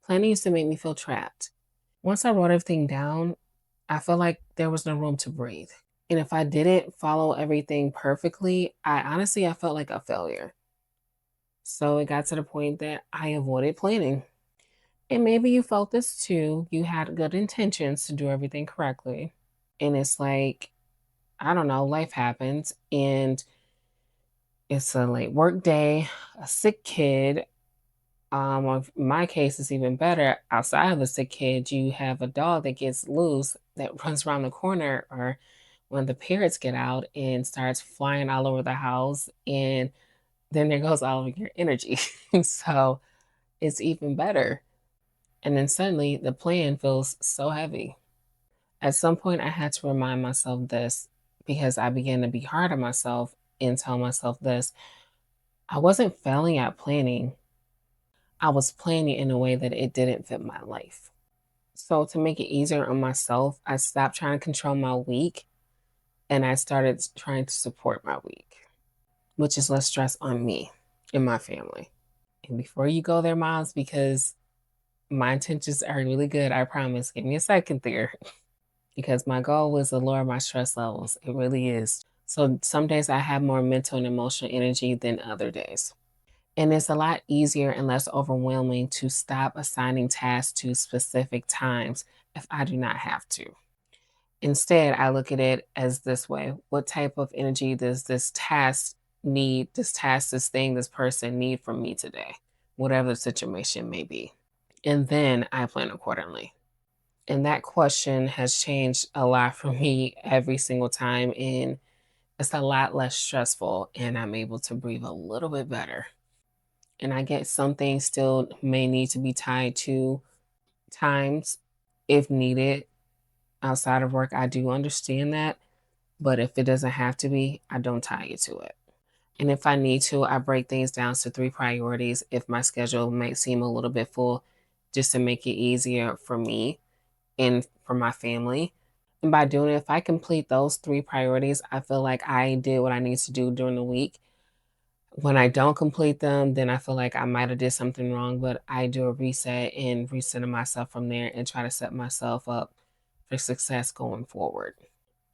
Planning used to make me feel trapped. Once I wrote everything down, I felt like there was no room to breathe. And if I didn't follow everything perfectly, I felt like a failure. So it got to the point that I avoided planning. And maybe you felt this too. You had good intentions to do everything correctly. And it's like, I don't know, life happens and it's a late work day, a sick kid. Or in my case, it's even better. Outside of a sick kid, you have a dog that gets loose that runs around the corner, or when the parrots get out and starts flying all over the house, and then there goes all of your energy. So it's even better. And then suddenly the plan feels so heavy. At some point, I had to remind myself this because I began to be hard on myself and tell myself this: I wasn't failing at planning, I was planning in a way that it didn't fit my life. So, to make it easier on myself, I stopped trying to control my week and I started trying to support my week, which is less stress on me and my family. And before you go there, moms, because my intentions are really good, I promise, give me a second there. Because my goal was to lower my stress levels. It really is. So some days I have more mental and emotional energy than other days. And it's a lot easier and less overwhelming to stop assigning tasks to specific times if I do not have to. Instead, I look at it as this way: what type of energy does this task need, this thing, this person need from me today, whatever the situation may be. And then I plan accordingly. And that question has changed a lot for me every single time. And it's a lot less stressful, and I'm able to breathe a little bit better. And I get some things still may need to be tied to times if needed outside of work. I do understand that. But if it doesn't have to be, I don't tie it to it. And if I need to, I break things down to three priorities if my schedule might seem a little bit full, just to make it easier for me and for my family. And by doing it, if I complete those three priorities, I feel like I did what I need to do during the week. When I don't complete them, then I feel like I might have did something wrong, but I do a reset and reset myself from there and try to set myself up for success going forward.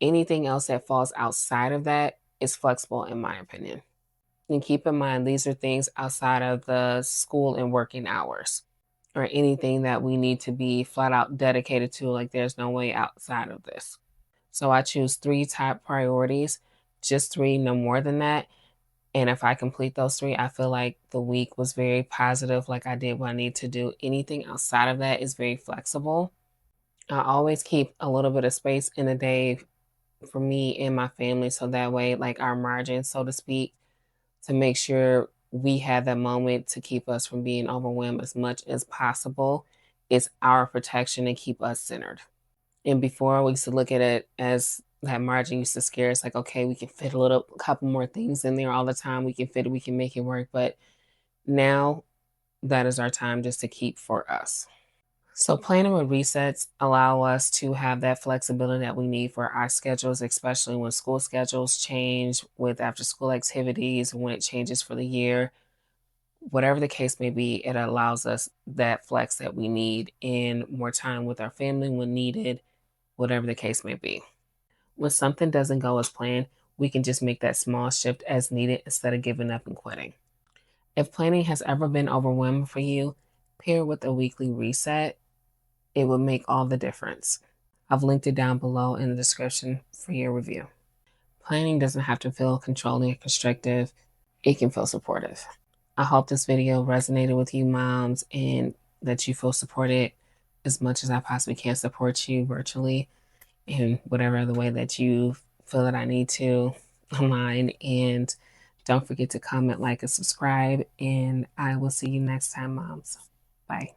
Anything else that falls outside of that is flexible, in my opinion. And keep in mind, these are things outside of the school and working hours, or anything that we need to be flat out dedicated to. Like, there's no way outside of this. So I choose three top priorities, just three, no more than that. And if I complete those three, I feel like the week was very positive, like I did what I need to do. Anything outside of that is very flexible. I always keep a little bit of space in the day for me and my family. So that way, like our margin, so to speak, to make sure we have that moment to keep us from being overwhelmed as much as possible. It's our protection and keep us centered. And before, we used to look at it as that margin used to scare us, like, okay, we can fit a couple more things in there all the time. We can fit it, we can make it work. But now that is our time just to keep for us. So planning with resets allow us to have that flexibility that we need for our schedules, especially when school schedules change, with after school activities, when it changes for the year, whatever the case may be, it allows us that flex that we need and more time with our family when needed, whatever the case may be. When something doesn't go as planned, we can just make that small shift as needed instead of giving up and quitting. If planning has ever been overwhelming for you, pair with a weekly reset. It will make all the difference. I've linked it down below in the description for your review. Planning doesn't have to feel controlling or constrictive, it can feel supportive. I hope this video resonated with you, moms, and that you feel supported as much as I possibly can support you virtually in whatever other way that you feel that I need to online. And don't forget to comment, like, and subscribe. And I will see you next time, moms. Bye.